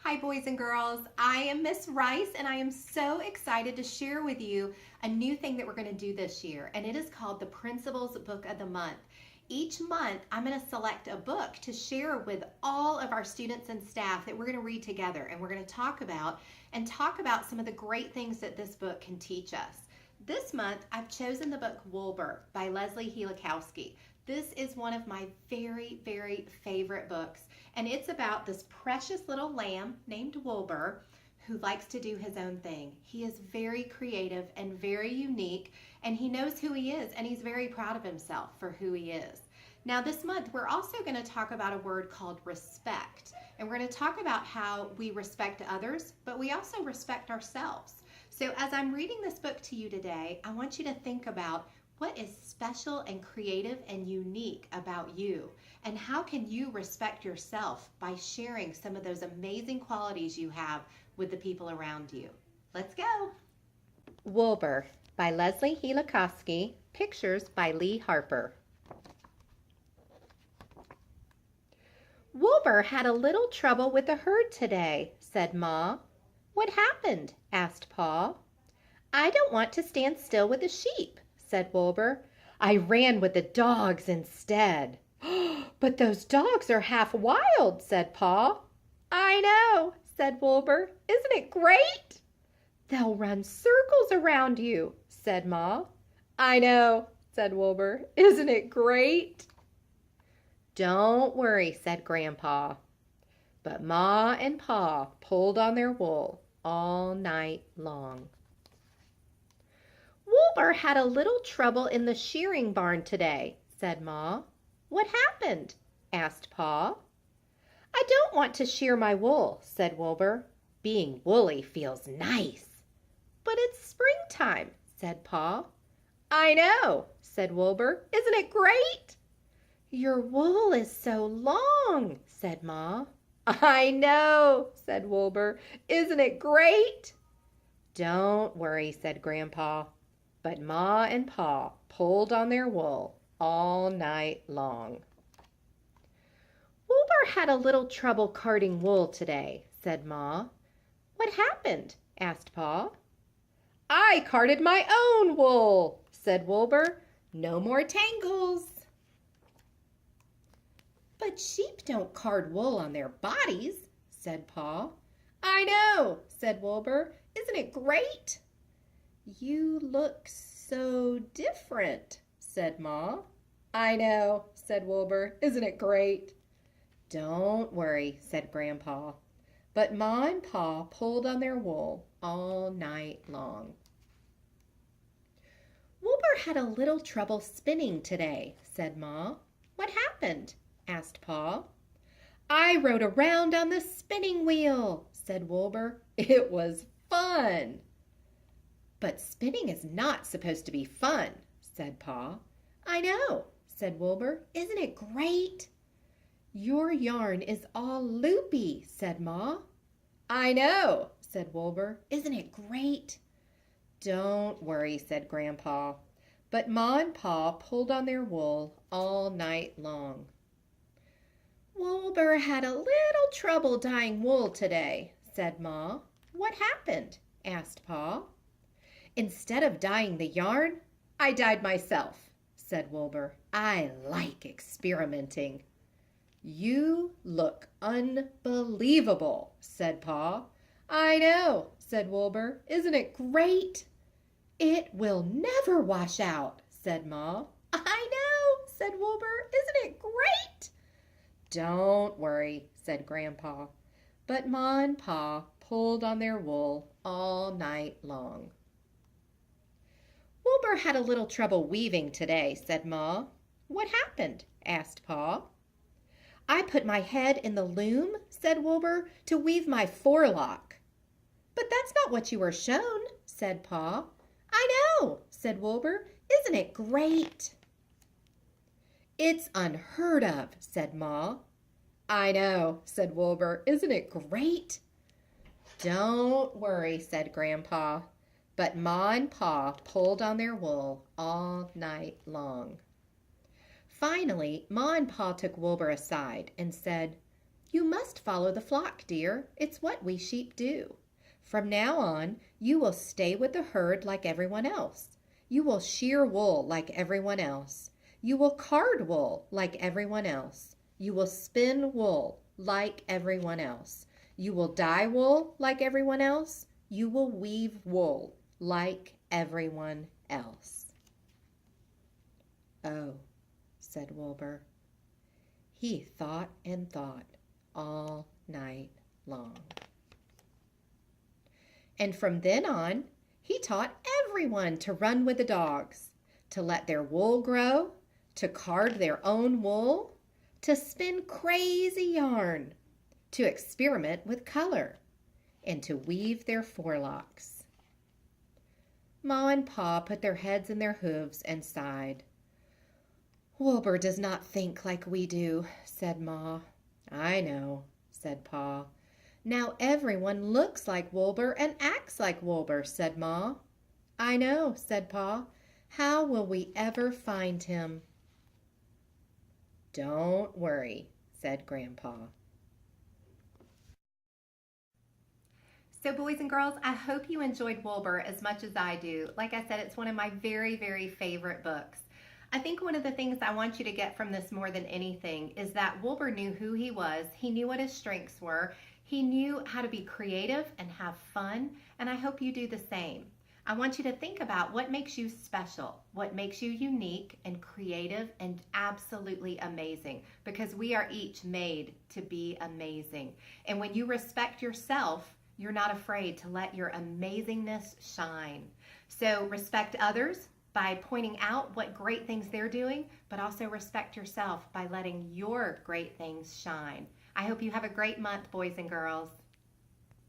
Hi, boys and girls. I am Miss Rice, and I am so excited to share with you a new thing that we're going to do this year, and it is called the Principals Book of the Month. Each month, I'm going to select a book to share with all of our students and staff that we're going to read together, and we're going to talk about some of the great things that this book can teach us. This month, I've chosen the book Woolbur by Leslie Helakoski. This is one of my very, very favorite books, and it's about this precious little lamb named Woolbur who likes to do his own thing. He is very creative and very unique, and he knows who he is, and he's very proud of himself for who he is. Now, this month, we're also going to talk about a word called respect, and we're going to talk about how we respect others, but we also respect ourselves. So as I'm reading this book to you today, I want you to think about what is special and creative and unique about you, and how can you respect yourself by sharing some of those amazing qualities you have with the people around you. Let's go. Woolbur by Leslie Helakoski, pictures by Lee Harper. Woolbur had a little trouble with the herd today, said Ma. What happened? Asked Pa. I don't want to stand still with the sheep, said Woolbur. I ran with the dogs instead. But those dogs are half wild, said Pa. I know, said Woolbur. Isn't it great? They'll run circles around you, said Ma. I know, said Woolbur. Isn't it great? Don't worry, said Grandpa. But Ma and Pa pulled on their wool all night long. Woolbur had a little trouble in the shearing barn today, said Ma. What happened? Asked Pa. I don't want to shear my wool, said Woolbur. Being woolly feels nice. But it's springtime, said Pa. I know, said Woolbur. Isn't it great? Your wool is so long, said Ma. I know, said Woolbur. Isn't it great? Don't worry, said Grandpa. But Ma and Pa pulled on their wool all night long. Woolbur had a little trouble carding wool today, said Ma. What happened? Asked Pa. I carded my own wool, said Woolbur. No more tangles. But sheep don't card wool on their bodies, said Pa. I know, said Woolbur. Isn't it great? You look so different, said Ma. I know, said Woolbur. Isn't it great? Don't worry, said Grandpa. But Ma and Pa pulled on their wool all night long. Woolbur had a little trouble spinning today, said Ma. What happened? Asked Pa. I rode around on the spinning wheel, said Woolbur. It was fun. But spinning is not supposed to be fun, said Pa. I know, said Woolbur. Isn't it great? Your yarn is all loopy, said Ma. I know, said Woolbur. Isn't it great? Don't worry, said Grandpa. But Ma and Pa pulled on their wool all night long. Woolbur had a little trouble dyeing wool today, said Ma. What happened? Asked Pa. Instead of dyeing the yarn, I dyed myself, said Woolbur. I like experimenting. You look unbelievable, said Pa. I know, said Woolbur. Isn't it great? It will never wash out, said Ma. I know, said Woolbur. Isn't it great? Don't worry, said Grandpa. But Ma and Pa pulled on their wool all night long. Woolbur had a little trouble weaving today, said Ma. What happened? Asked Pa. I put my head in the loom, said Woolbur, to weave my forelock. But that's not what you were shown, said Pa. I know, said Woolbur. Isn't it great? It's unheard of, said Ma. I know, said Woolbur. Isn't it great? Don't worry, said Grandpa. But Ma and Pa pulled on their wool all night long. Finally, Ma and Pa took Woolbur aside and said, You must follow the flock, dear. It's what we sheep do. From now on, you will stay with the herd like everyone else. You will shear wool like everyone else. You will card wool like everyone else. You will spin wool like everyone else. You will dye wool like everyone else. You will weave wool like everyone else. Oh, said Woolbur. He thought and thought all night long. And from then on, he taught everyone to run with the dogs, to let their wool grow, to card their own wool, to spin crazy yarn, to experiment with color, and to weave their forelocks. Ma and Pa put their heads in their hooves and sighed. Woolbur does not think like we do, said Ma. I know, said Pa. Now everyone looks like Woolbur and acts like Woolbur, said Ma. I know, said Pa. How will we ever find him? Don't worry, said Grandpa. So boys and girls, I hope you enjoyed Woolbur as much as I do. Like I said, it's one of my very, very favorite books. I think one of the things I want you to get from this more than anything is that Woolbur knew who he was. He knew what his strengths were. He knew how to be creative and have fun, and I hope you do the same. I want you to think about what makes you special, what makes you unique and creative and absolutely amazing, because we are each made to be amazing. And when you respect yourself, you're not afraid to let your amazingness shine. So respect others by pointing out what great things they're doing, but also respect yourself by letting your great things shine. I hope you have a great month, boys and girls.